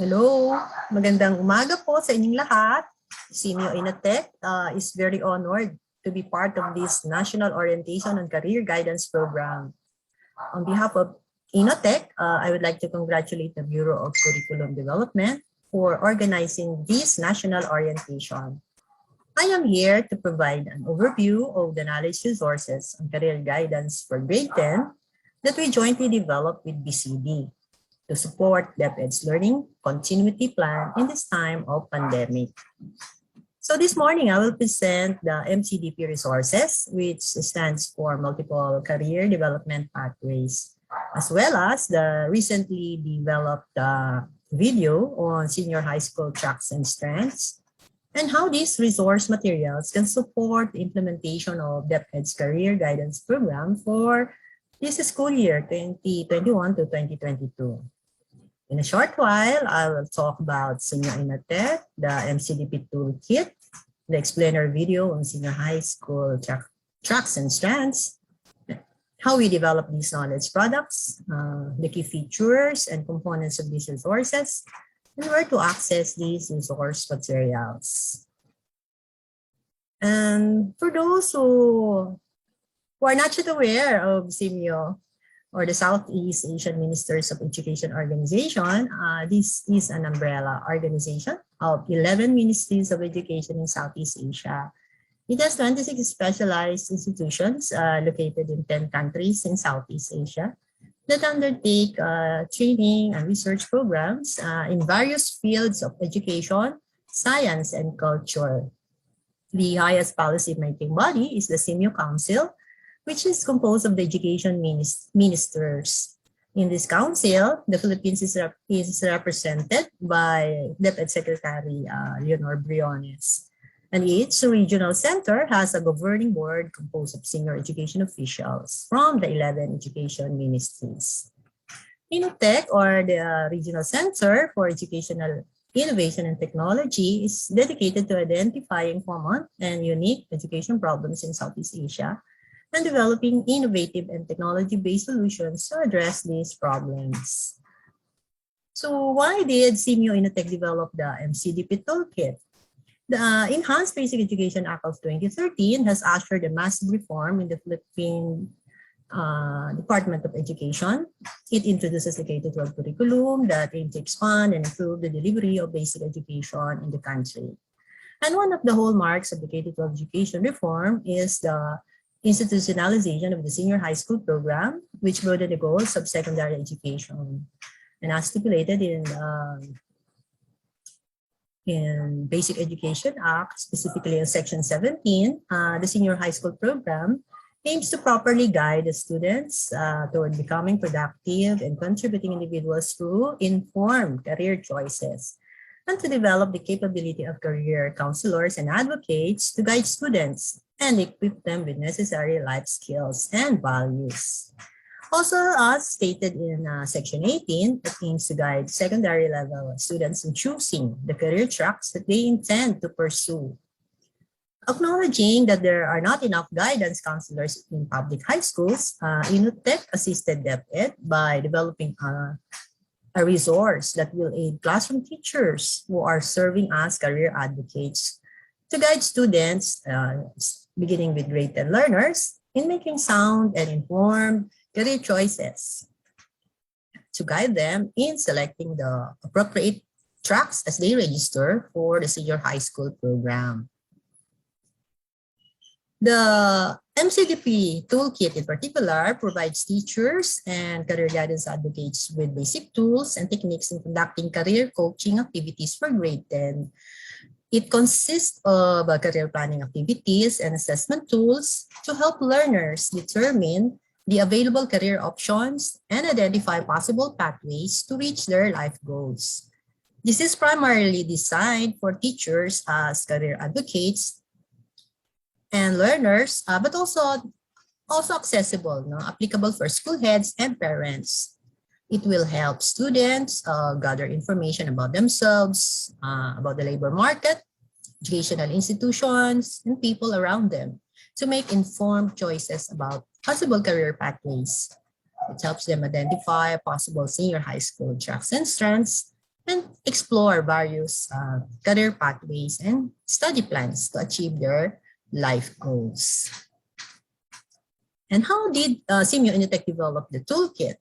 Hello, magandang umaga po sa inyong lahat. Senior Inatech is very honored to be part of this National Orientation and Career Guidance Program. On behalf of Inatech, I would like to congratulate the Bureau of Curriculum Development for organizing this national orientation. I am here to provide an overview of the knowledge resources and career guidance for grade 10 that we jointly developed with BCD to support DepEd's learning continuity plan in this time of pandemic. So this morning, I will present the MCDP resources, which stands for Multiple Career Development Pathways, as well as the recently developed video on senior high school tracks and strengths, and how these resource materials can support the implementation of DepEd's career guidance program for this school year 2021 to 2022. In a short while, I will talk about Senior Inatech, the MCDP Toolkit, the explainer video on senior high school tracks and strands, how we develop these knowledge products, the key features and components of these resources, and where to access these resource materials. And for those who are not yet aware of SIMIO, or the Southeast Asian Ministers of Education Organization, this is an umbrella organization of 11 ministries of education in Southeast Asia. It has 26 specialized institutions located in 10 countries in Southeast Asia that undertake training and research programs in various fields of education, science, and culture. The highest policy-making body is the SIMIO Council, which is composed of the education ministers. In this council, the Philippines is represented by DepEd Secretary Leonor Briones. And each regional center has a governing board composed of senior education officials from the 11 education ministries. Inutech, or the Regional Center for Educational Innovation and Technology, is dedicated to identifying common and unique education problems in Southeast Asia and developing innovative and technology-based solutions to address these problems. So why did SIMIO Inatech develop the MCDP Toolkit? The Enhanced Basic Education Act of 2013 has ushered a massive reform in the Philippine Department of Education. It introduces the K-12 curriculum that aims to expand and improve the delivery of basic education in the country. And one of the hallmarks of the K-12 education reform is the institutionalization of the senior high school program, which broadened the goals of secondary education. And as stipulated in Basic Education Act, specifically in Section 17, the senior high school program aims to properly guide the students toward becoming productive and contributing individuals through informed career choices, and to develop the capability of career counselors and advocates to guide students and equip them with necessary life skills and values. Also, as stated in Section 18, it aims to guide secondary level students in choosing the career tracks that they intend to pursue. Acknowledging that there are not enough guidance counselors in public high schools, Inutech assisted DepEd by developing a resource that will aid classroom teachers who are serving as career advocates to guide students, beginning with grade 10 learners, in making sound and informed career choices, to guide them in selecting the appropriate tracks as they register for the senior high school program. The MCDP Toolkit in particular provides teachers and career guidance advocates with basic tools and techniques in conducting career coaching activities for grade 10. It consists of career planning activities and assessment tools to help learners determine the available career options and identify possible pathways to reach their life goals. This is primarily designed for teachers as career advocates and learners, but also accessible, applicable for school heads and parents. It will help students gather information about themselves, about the labor market, educational institutions, and people around them to make informed choices about possible career pathways. It helps them identify possible senior high school tracks and strengths and explore various career pathways and study plans to achieve their life goals. And how did Simeo Inutech develop the toolkit?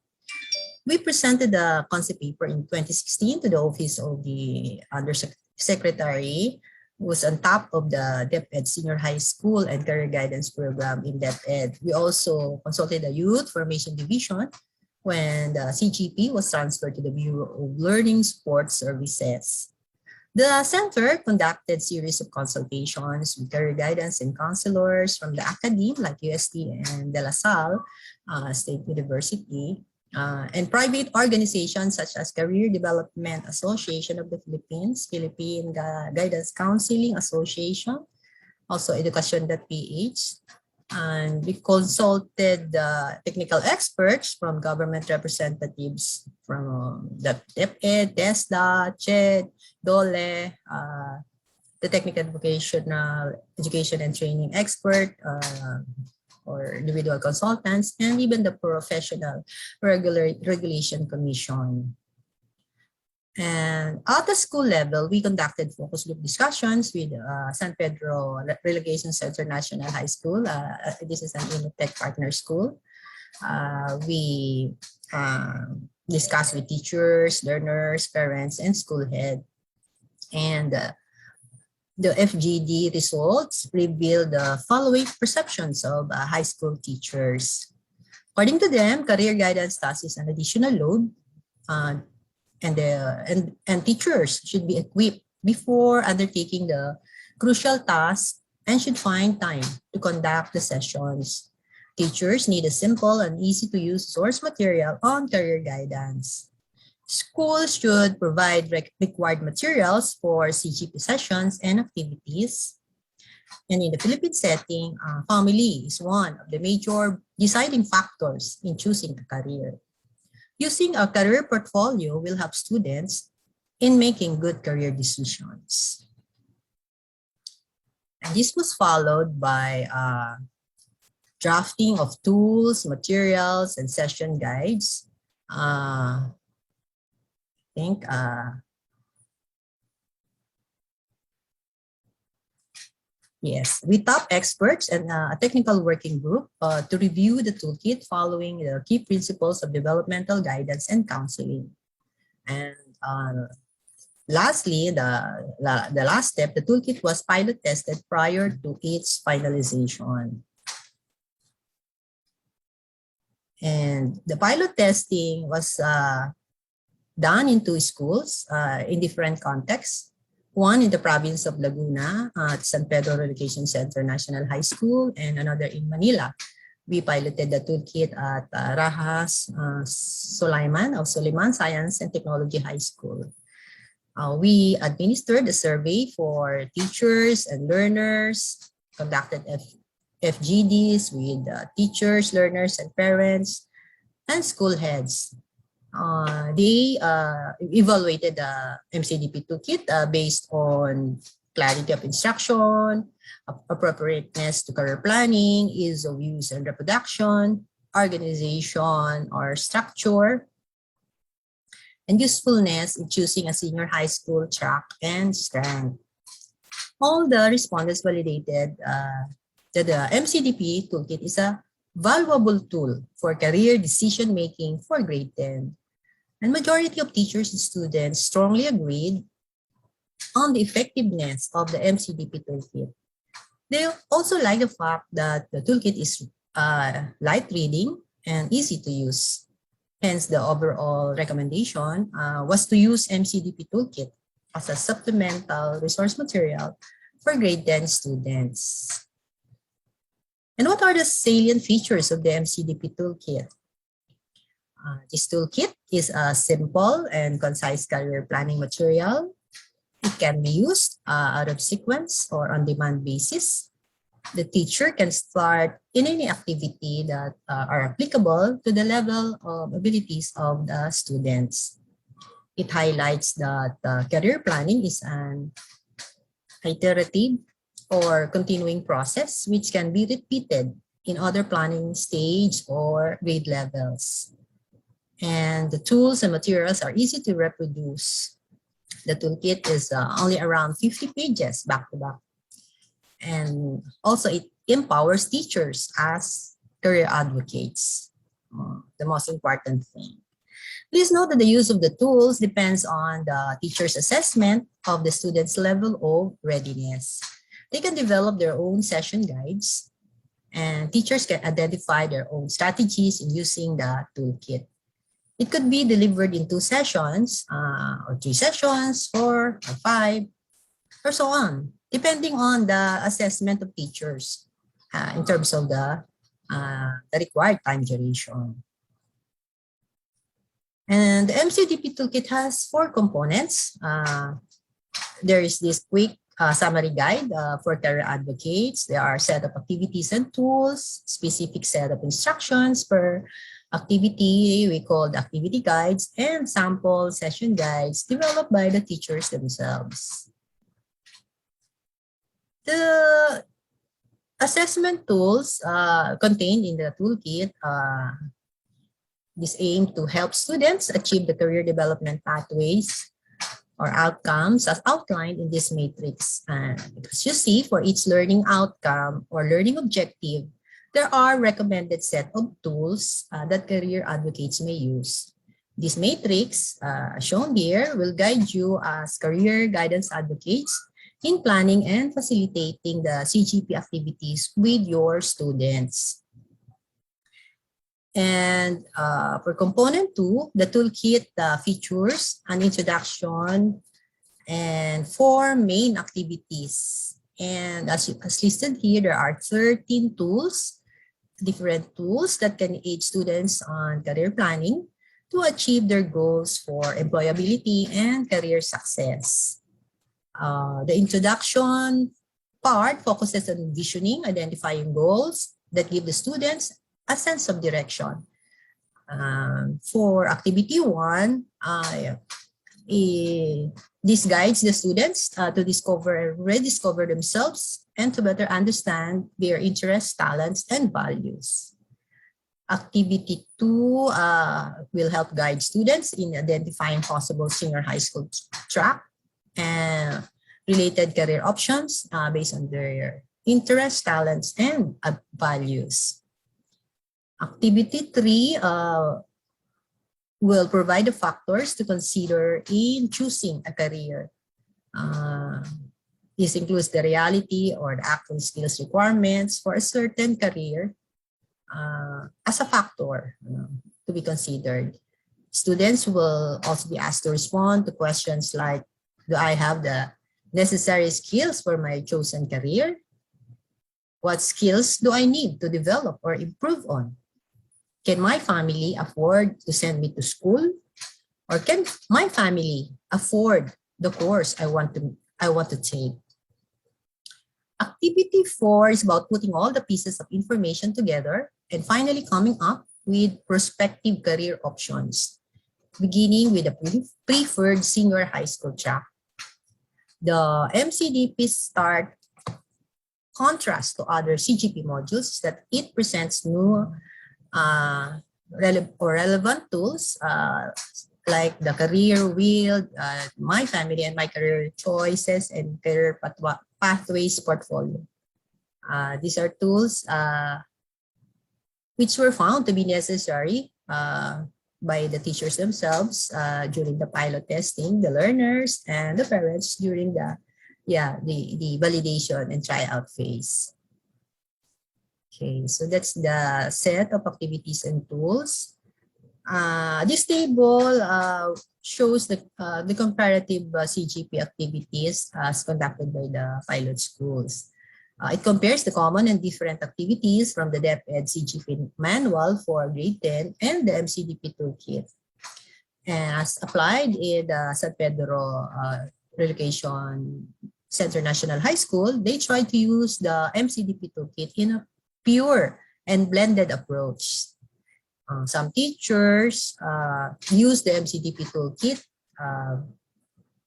We presented the concept paper in 2016 to the Office of the Undersecretary, who was on top of the DepEd Senior High School and Career Guidance Program in DepEd. We also consulted the Youth Formation Division when the CGP was transferred to the Bureau of Learning Support Services. The center conducted series of consultations with career guidance and counselors from the academe like UST and De La Salle State University, and private organizations such as Career Development Association of the Philippines, Philippine Guidance Counseling Association, also Education.ph. And we consulted the technical experts from government representatives from the DepEd, TESDA, CHED, DOLE, the technical vocational education and training expert, or individual consultants, and even the Professional Regulation Commission. And at the school level, we conducted focus group discussions with San Pedro Relegation Center National High School. This is an Inutech partner school. We discussed with teachers, learners, parents, and school head. And the FGD results revealed the following perceptions of high school teachers. According to them, career guidance task is an additional load, and teachers should be equipped before undertaking the crucial task and should find time to conduct the sessions. Teachers need a simple and easy to use source material on career guidance. Schools should provide required materials for CGP sessions and activities. And in the Philippine setting, family is one of the major deciding factors in choosing a career. Using a career portfolio will help students in making good career decisions. And this was followed by drafting of tools, materials, and session guides. Yes, with top experts and a technical working group to review the toolkit following the key principles of developmental guidance and counseling. And lastly, the last step, the toolkit was pilot tested prior to its finalization. And the pilot testing was done in 2 schools in different contexts. One in the province of Laguna at San Pedro Education Center National High School, and another in Manila. We piloted the toolkit at Rahas Sulaiman of Suleiman Science and Technology High School. We administered a survey for teachers and learners, conducted FGDs with teachers, learners, and parents, and school heads. They evaluated the MCDP toolkit based on clarity of instruction, appropriateness to career planning, ease of use and reproduction, organization or structure, and usefulness in choosing a senior high school track and strength. All the respondents validated that the MCDP toolkit is a valuable tool for career decision-making for grade 10. And majority of teachers and students strongly agreed on the effectiveness of the MCDP toolkit. They also like the fact that the toolkit is light reading and easy to use. Hence, the overall recommendation was to use MCDP toolkit as a supplemental resource material for grade 10 students. And what are the salient features of the MCDP toolkit? This toolkit is a simple and concise career planning material. It can be used out of sequence or on-demand basis. The teacher can start in any activity that are applicable to the level of abilities of the students. It highlights that career planning is an iterative or continuing process which can be repeated in other planning stage or grade levels. And the tools and materials are easy to reproduce. The toolkit is only around 50 pages back to back. And also it empowers teachers as career advocates, the most important thing. Please note that the use of the tools depends on the teacher's assessment of the student's level of readiness. They can develop their own session guides, and teachers can identify their own strategies in using the toolkit. It could be delivered in 2 sessions, or 3 sessions, 4 or 5, or so on, depending on the assessment of teachers in terms of the required time duration. And the MCDP toolkit has 4 components. There is this quick summary guide for career advocates. There are set of activities and tools, specific set of instructions per activity, we call the activity guides, and sample session guides developed by the teachers themselves. The assessment tools contained in the toolkit this aim to help students achieve the career development pathways or outcomes as outlined in this matrix. As you see, for each learning outcome or learning objective, there are recommended set of tools that career advocates may use. This matrix, shown here, will guide you as career guidance advocates in planning and facilitating the CGP activities with your students. And for component 2, the toolkit features an introduction and 4 main activities. And as listed here, there are 13 tools, different tools that can aid students on career planning to achieve their goals for employability and career success. The introduction part focuses on visioning, identifying goals that give the students a sense of direction. For activity 1, this guides the students to discover and rediscover themselves and to better understand their interests, talents, and values. Activity 2 will help guide students in identifying possible senior high school track and related career options based on their interests, talents, and values. Activity 3 will provide the factors to consider in choosing a career. This includes the reality or the actual skills requirements for a certain career as a factor to be considered. Students will also be asked to respond to questions like, do I have the necessary skills for my chosen career? What skills do I need to develop or improve on? Can my family afford to send me to school? Or can my family afford the course I want to take? Activity 4 is about putting all the pieces of information together and finally coming up with prospective career options, beginning with a preferred senior high school track. The MCDP start contrast to other CGP modules that it presents new relevant tools like the career wheel, my family and my career choices, and career pathways portfolio. These are tools which were found to be necessary by the teachers themselves during the pilot testing, the learners, and the parents during the validation and tryout phase. Okay, so that's the set of activities and tools. This table shows the comparative CGP activities as conducted by the pilot schools. It compares the common and different activities from the DepEd CGP manual for grade 10 and the MCDP toolkit. And as applied in the San Pedro Relocation Center National High School, they tried to use the MCDP toolkit in a pure and blended approach. Some teachers use the MCDP toolkit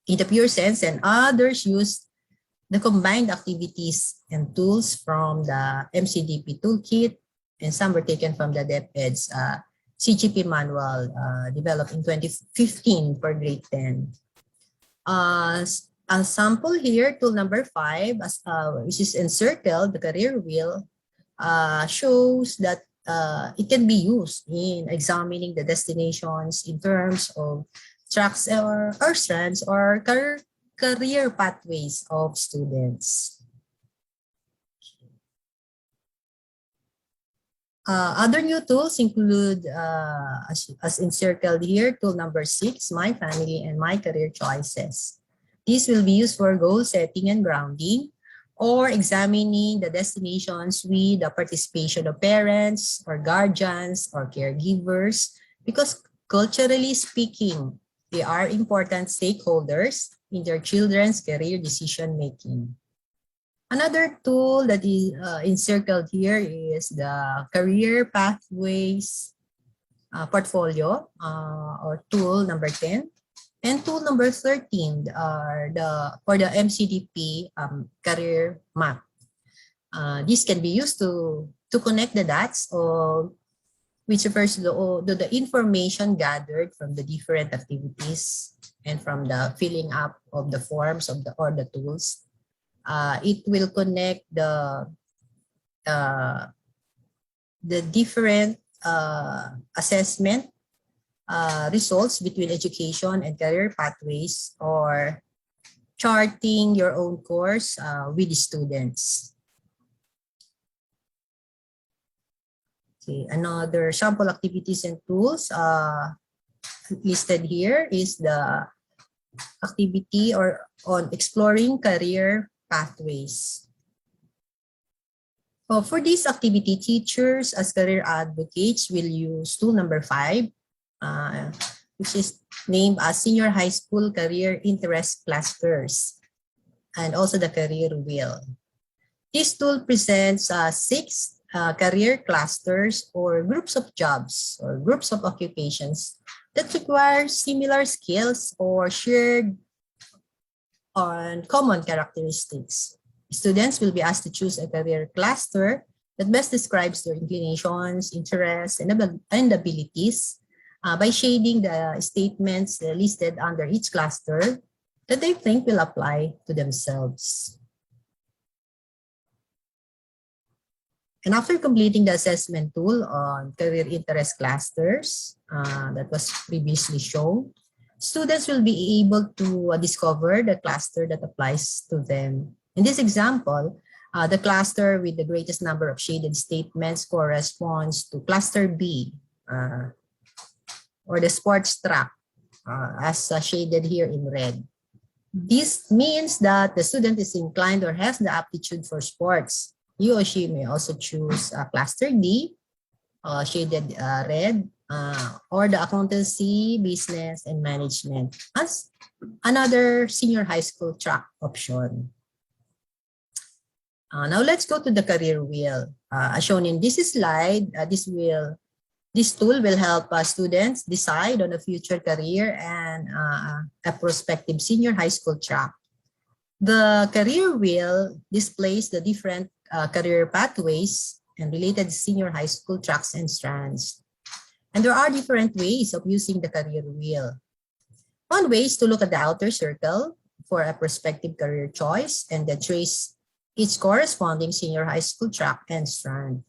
in the pure sense, and others use the combined activities and tools from the MCDP toolkit, and some were taken from the DepEd's CGP manual developed in 2015 for grade 10. A sample here, tool number 5, which is encircled, the career wheel, shows that it can be used in examining the destinations in terms of tracks or strands or career pathways of students. Other new tools include, as encircled here, tool number 6, My Family and My Career Choices. These will be used for goal setting and grounding, or examining the destinations with the participation of parents or guardians or caregivers, because culturally speaking, they are important stakeholders in their children's career decision making. Another tool that is encircled here is the Career Pathways Portfolio, or tool number 10. And tool number 13 are for the MCDP career map. This can be used to connect the dots, of which refers to the information gathered from the different activities and from the filling up of the forms of the tools. It will connect the different assessment results between education and career pathways, or charting your own course with the students. Okay, another sample activities and tools listed here is the activity on exploring career pathways. So for this activity, teachers as career advocates will use tool number 5, which is named as Senior High School Career Interest Clusters, and also the career wheel. This tool presents 6 career clusters, or groups of jobs or groups of occupations that require similar skills or shared on common characteristics. Students will be asked to choose a career cluster that best describes their inclinations, interests, and abilities by shading the statements listed under each cluster that they think will apply to themselves. And after completing the assessment tool on career interest clusters that was previously shown, students will be able to discover the cluster that applies to them. In this example, the cluster with the greatest number of shaded statements corresponds to cluster B, or the sports track, as shaded here in red. This means that the student is inclined or has the aptitude for sports. He or she may also choose cluster D, shaded red, or the accountancy, business, and management as another senior high school track option. Now let's go to the career wheel. As shown in this slide, this tool will help students decide on a future career and a prospective senior high school track. The career wheel displays the different career pathways and related senior high school tracks and strands. And there are different ways of using the career wheel. One way is to look at the outer circle for a prospective career choice and then trace each corresponding senior high school track and strand.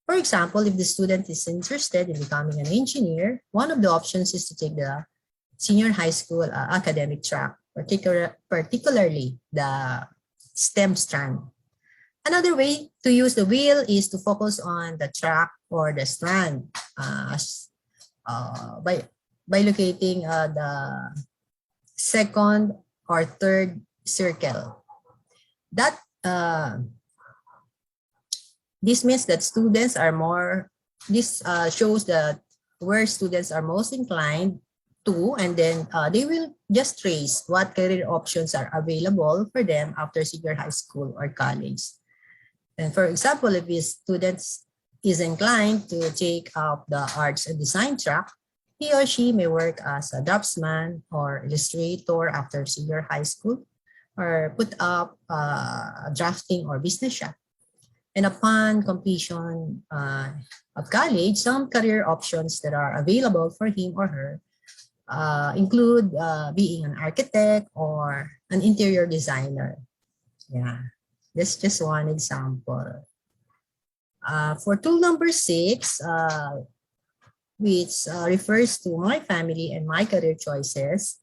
For example, if the student is interested in becoming an engineer, one of the options is to take the senior high school academic track, particularly the STEM strand. Another way to use the wheel is to focus on the track or the strand by locating the second or third circle. This means that students are this shows that where students are most inclined to, and then they will just trace what career options are available for them after senior high school or college. And for example, if a student is inclined to take up the arts and design track, he or she may work as a draftsman or illustrator after senior high school, or put up a drafting or business shop. And upon completion of college, some career options that are available for him or her include being an architect or an interior designer. Yeah, that's just one example. For tool number 6, which refers to my family and my career choices,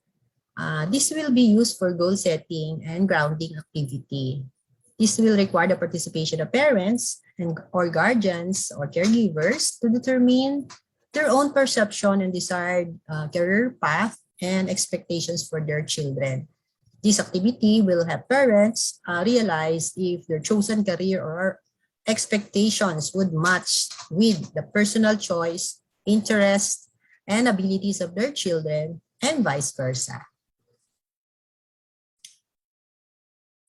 this will be used for goal setting and grounding activity. This will require the participation of parents and or guardians or caregivers to determine their own perception and desired career path and expectations for their children. This activity will help parents realize if their chosen career or expectations would match with the personal choice, interests, and abilities of their children, and vice versa.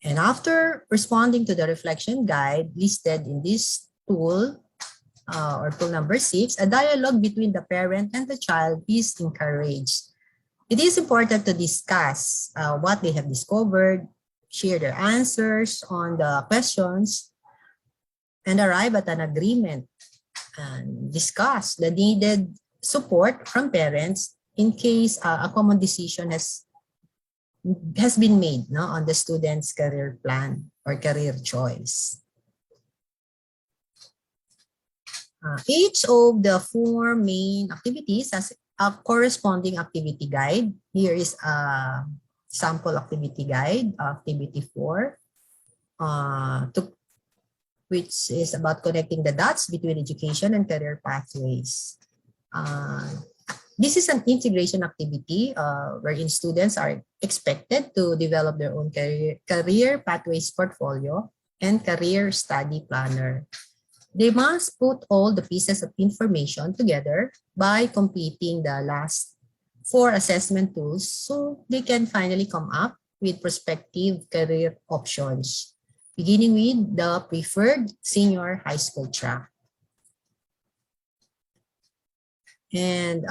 And after responding to the reflection guide listed in this tool, or tool number 6, a dialogue between the parent and the child is encouraged. It is important to discuss what they have discovered, share their answers on the questions, and arrive at an agreement and discuss the needed support from parents in case a common decision has been made, no, on the student's career plan or career choice. Each of the 4 main activities has a corresponding activity guide. Here is a sample activity guide, activity 4, which is about connecting the dots between education and career pathways. This is an integration activity wherein students are expected to develop their own career pathways portfolio and career study planner. They must put all the pieces of information together by completing the last 4 assessment tools so they can finally come up with prospective career options, beginning with the preferred senior high school track. And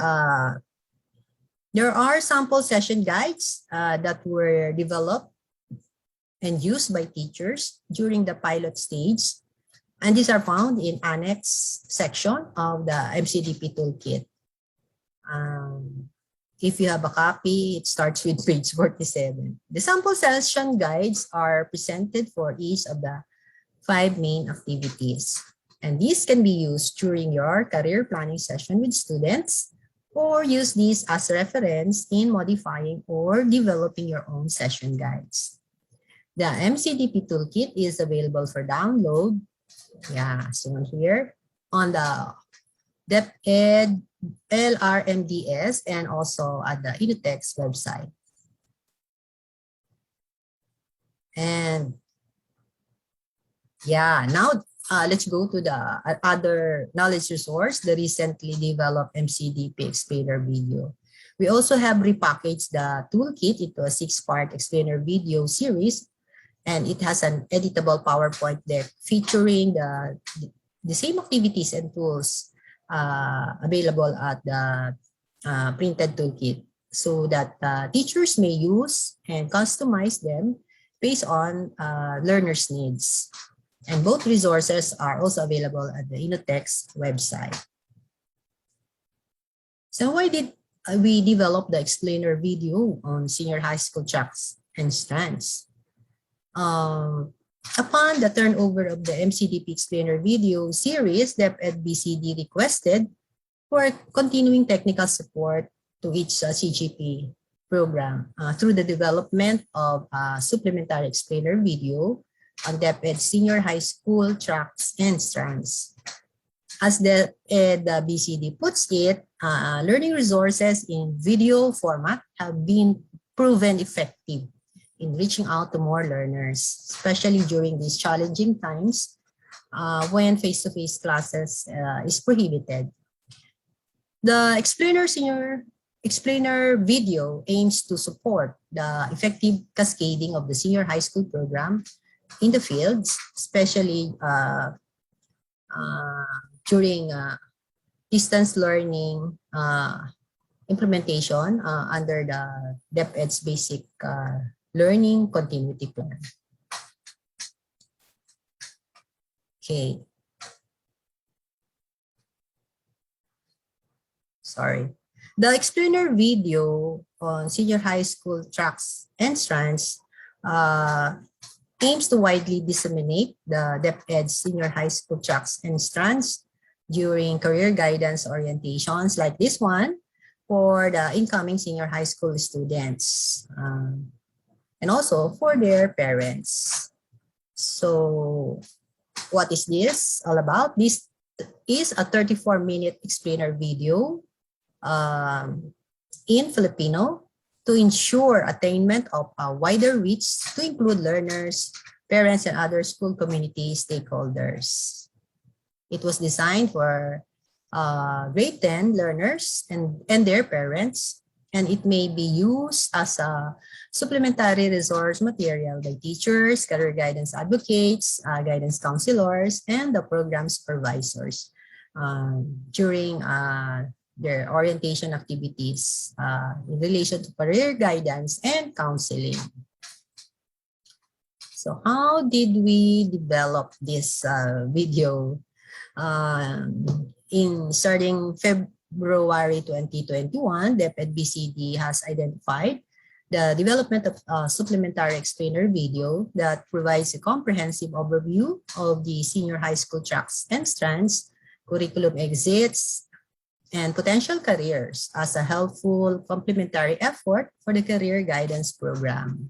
there are sample session guides that were developed and used by teachers during the pilot stage. And these are found in annex section of the MCDP toolkit. If you have a copy, it starts with page 47. The sample session guides are presented for each of the 5 main activities. And these can be used during your career planning session with students, or use these as reference in modifying or developing your own session guides. The MCDP toolkit is available for download, shown here, on the DepEd LRMDS and also at the Edutex website. And now let's go to the other knowledge resource, the recently developed MCDP explainer video. We also have repackaged the toolkit into a 6-part explainer video series, and it has an editable PowerPoint deck featuring the same activities and tools available at the printed toolkit, so that teachers may use and customize them based on learners' needs. And both resources are also available at the Edutex website. So why did we develop the explainer video on senior high school tracks and strands? Upon the turnover of the MCDP explainer video series, DepEd BCD requested for continuing technical support to each CGP program through the development of a supplementary explainer video on DepEd senior high school tracks and strands. As the BCD puts it, learning resources in video format have been proven effective in reaching out to more learners, especially during these challenging times when face-to-face classes is prohibited. The explainer video aims to support the effective cascading of the senior high school program in the fields, especially during distance learning implementation under the DepEd's basic learning continuity plan. Okay. Sorry. The explainer video on senior high school tracks and strands aims to widely disseminate the DepEd senior high school tracks and strands during career guidance orientations like this one for the incoming senior high school students and also for their parents. So what is this all about? This is a 34-minute explainer video in Filipino to ensure attainment of a wider reach to include learners, parents, and other school community stakeholders. It was designed for grade 10 learners and their parents, and it may be used as a supplementary resource material by teachers, career guidance advocates, guidance counselors, and the program supervisors during their orientation activities in relation to career guidance and counseling. So how did we develop this video? In starting February 2021, DepEd BCD has identified the development of a supplementary explainer video that provides a comprehensive overview of the senior high school tracks and strands, curriculum exits, and potential careers as a helpful complementary effort for the career guidance program.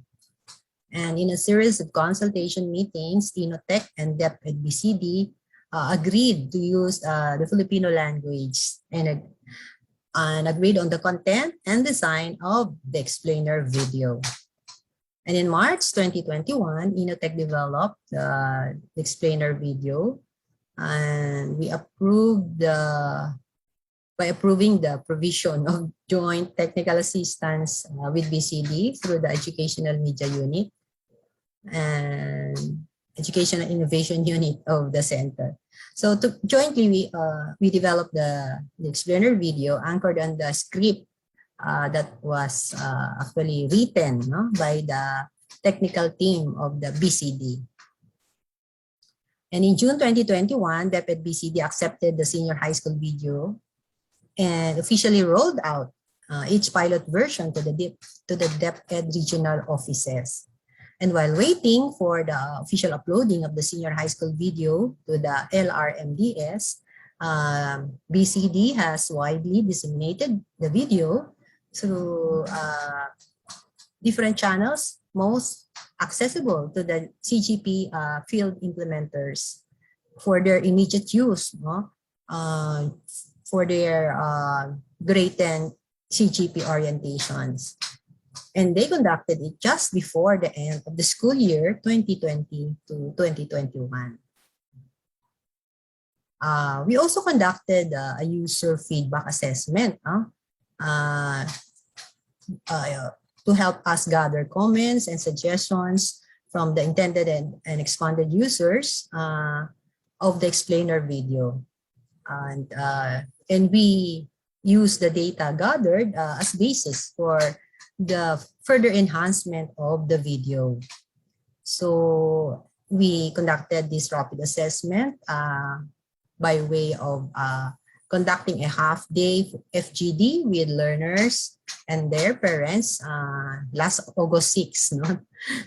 And in a series of consultation meetings, Inotech and DepEd BCD agreed to use the Filipino language and agreed on the content and design of the explainer video. And in March 2021, Inotech developed the explainer video, and we approved by approving the provision of joint technical assistance with BCD through the Educational Media Unit and Educational Innovation Unit of the center. So jointly, we developed the explainer video anchored on the script that was actually written by the technical team of the BCD. And in June 2021, DepEd BCD accepted the senior high school video and officially rolled out each pilot version to the DepEd regional offices. And while waiting for the official uploading of the senior high school video to the LRMDS, BCD has widely disseminated the video through different channels, most accessible to the CGP field implementers for their immediate use, for their grade 10 CGP orientations. And they conducted it just before the end of the school year 2020 to 2021. We also conducted a user feedback assessment to help us gather comments and suggestions from the intended and expanded users of the explainer video. And we use the data gathered as basis for the further enhancement of the video. So we conducted this rapid assessment by way of conducting a half-day FGD with learners and their parents last August 6,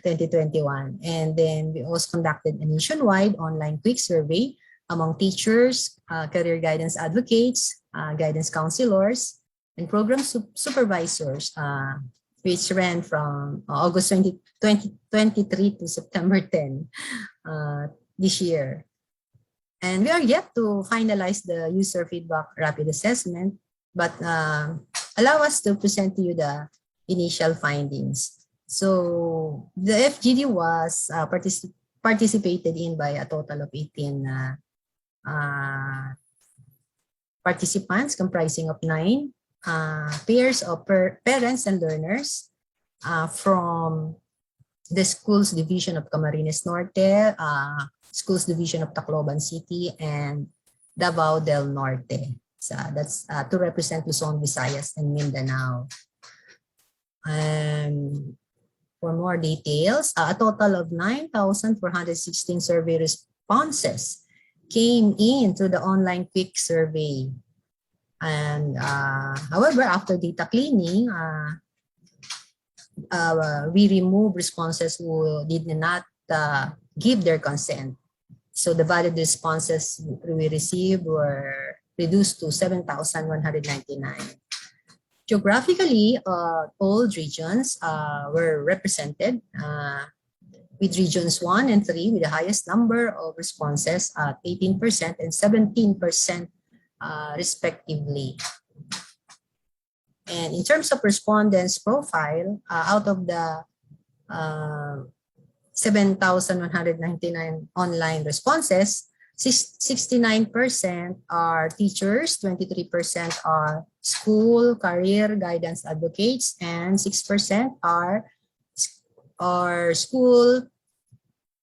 2021. And then we also conducted a nationwide online quick survey among teachers, career guidance advocates, guidance counselors, and program supervisors, which ran from August 2023 to September 10 this year. And we are yet to finalize the user feedback rapid assessment, but allow us to present to you the initial findings. So the FGD was participated in by a total of 18 participants comprising of 9 pairs of parents and learners from the Schools Division of Camarines Norte, Schools Division of Tacloban City, and Davao del Norte. So that's to represent Luzon, Visayas, and Mindanao. And for more details, a total of 9,416 survey responses came in through the online quick survey. And however, after data cleaning, we remove responses who did not give their consent. So the valid responses we received were reduced to 7,199. Geographically, all regions were represented with regions 1 and 3 with the highest number of responses at 18% and 17% respectively. And in terms of respondents profile, out of the 7,199 online responses, 69% are teachers, 23% are school, career, guidance advocates, and 6% are school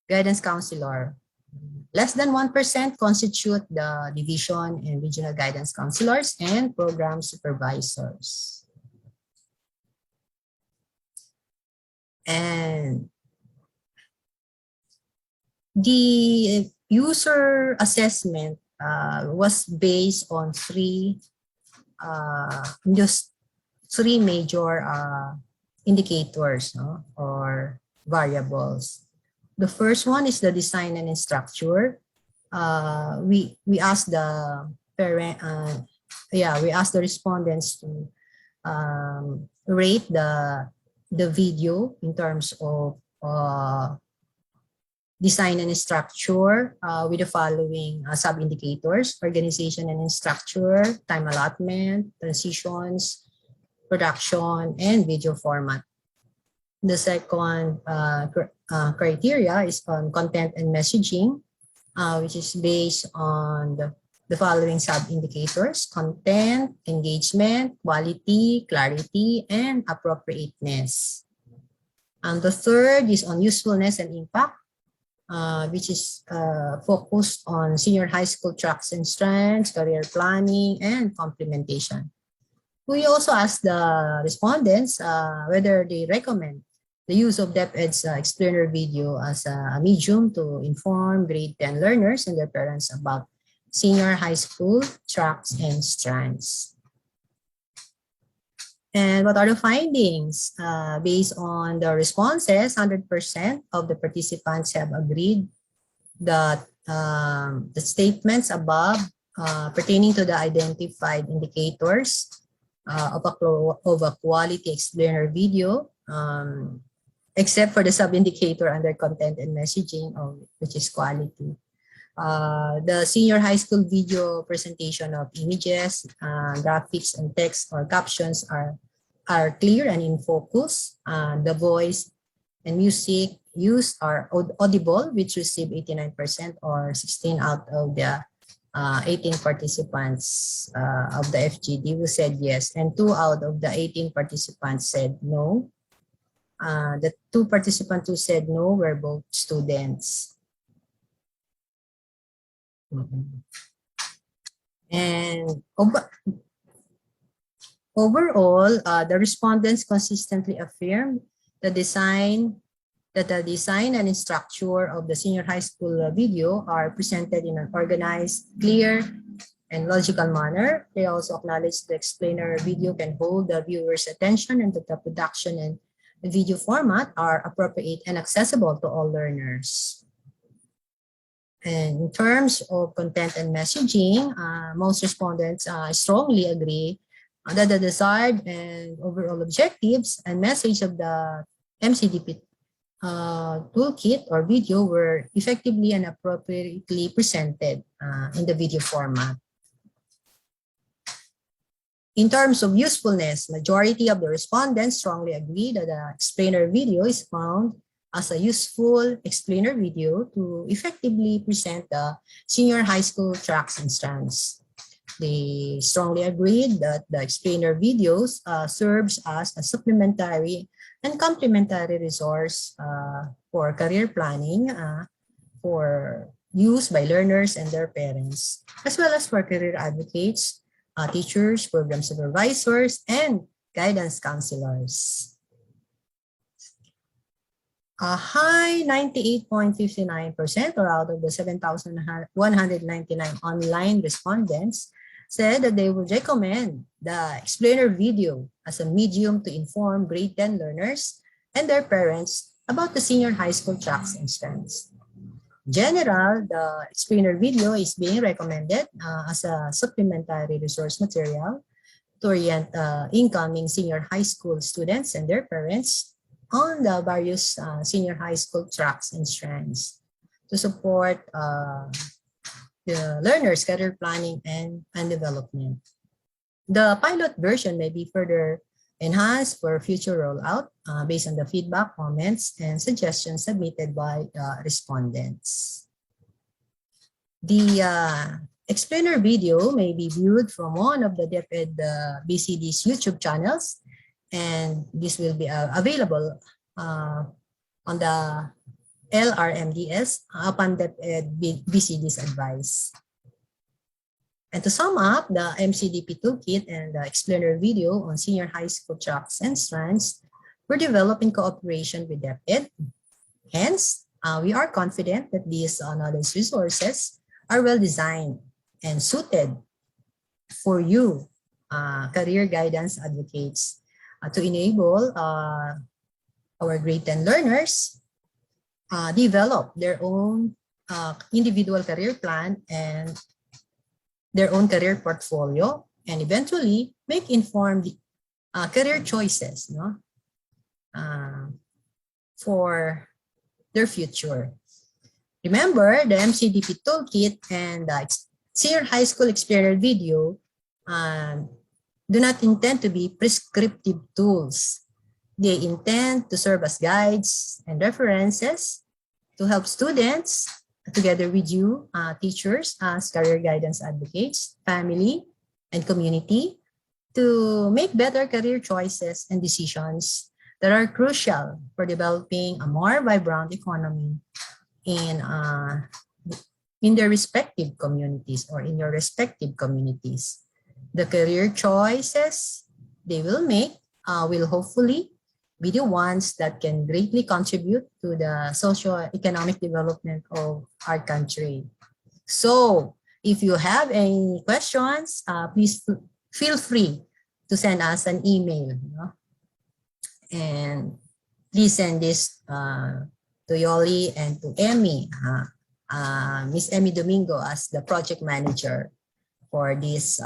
guidance counselor. Less than 1% constitute the division and regional guidance counselors and program supervisors. And the user assessment was based on three major indicators, no, or variables. The first one is the design and structure. We asked the parent, we asked the respondents to rate the video in terms of design and structure with the following sub-indicators: organization and structure, time allotment, transitions, production, and video format. The second criteria is on content and messaging, which is based on the following sub-indicators: content, engagement, quality, clarity, and appropriateness. And the third is on usefulness and impact, which is focused on senior high school tracks and strands, career planning, and complementation. We also asked the respondents whether they recommend the use of DepEd's explainer video as a medium to inform grade 10 learners and their parents about senior high school tracks and strands. And what are the findings? Based on the responses, 100% of the participants have agreed that the statements above pertaining to the identified indicators of a quality explainer video, except for the sub-indicator under content and messaging, which is quality. The senior high school video presentation of images, graphics, and text or captions are clear and in focus. The voice and music used are audible, which received 89% or 16 out of the 18 participants of the FGD who said yes, and 2 out of the 18 participants said no. The 2 participants who said no were both students. And overall, the respondents consistently affirmed that the design and structure of the senior high school video are presented in an organized, clear, and logical manner. They also acknowledge the explainer video can hold the viewer's attention and that the production and the video format are appropriate and accessible to all learners. And in terms of content and messaging, most respondents strongly agree that the desired and overall objectives and message of the MCDP toolkit or video were effectively and appropriately presented in the video format. In terms of usefulness, majority of the respondents strongly agree that the explainer video is found as a useful explainer video to effectively present the senior high school tracks and strands. They strongly agreed that the explainer videos serves as a supplementary and complementary resource for career planning for use by learners and their parents, as well as for career advocates, teachers, program supervisors, and guidance counselors. A high 98.59% or out of the 7,199 online respondents said that they would recommend the explainer video as a medium to inform grade 10 learners and their parents about the senior high school tracks and strands. In general, the explainer video is being recommended as a supplementary resource material to orient incoming senior high school students and their parents on the various senior high school tracks and strands to support the learners' career planning and development. The pilot version may be further enhanced for future rollout based on the feedback, comments, and suggestions submitted by respondents. The explainer video may be viewed from one of the DepEd BCD's YouTube channels, and this will be available on the LRMDS upon DepEd BCD's advice. And to sum up, the MCDP Toolkit and the explainer video on senior high school tracks and strands were developed in cooperation with DepEd. Hence, we are confident that these knowledge resources are well designed and suited for you, career guidance advocates, to enable our grade 10 learners develop their own individual career plan and their own career portfolio, and eventually make informed career choices, for their future. Remember, the MCDP Toolkit and the senior high school explainer video do not intend to be prescriptive tools. They intend to serve as guides and references to help students, together with you, teachers, as career guidance advocates, family, and community, to make better career choices and decisions that are crucial for developing a more vibrant economy in their respective communities or in your respective communities. The career choices they will make will hopefully be the ones that can greatly contribute to the socio-economic development of our country. So if you have any questions, please feel free to send us an email. And please send this to Yoli and to Emmy, Miss Emmy Domingo, as the project manager for this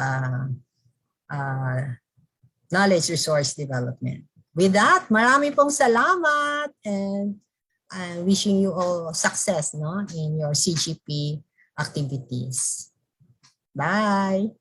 knowledge resource development. With that, marami pong salamat, and I'm wishing you all success in your CGP activities. Bye!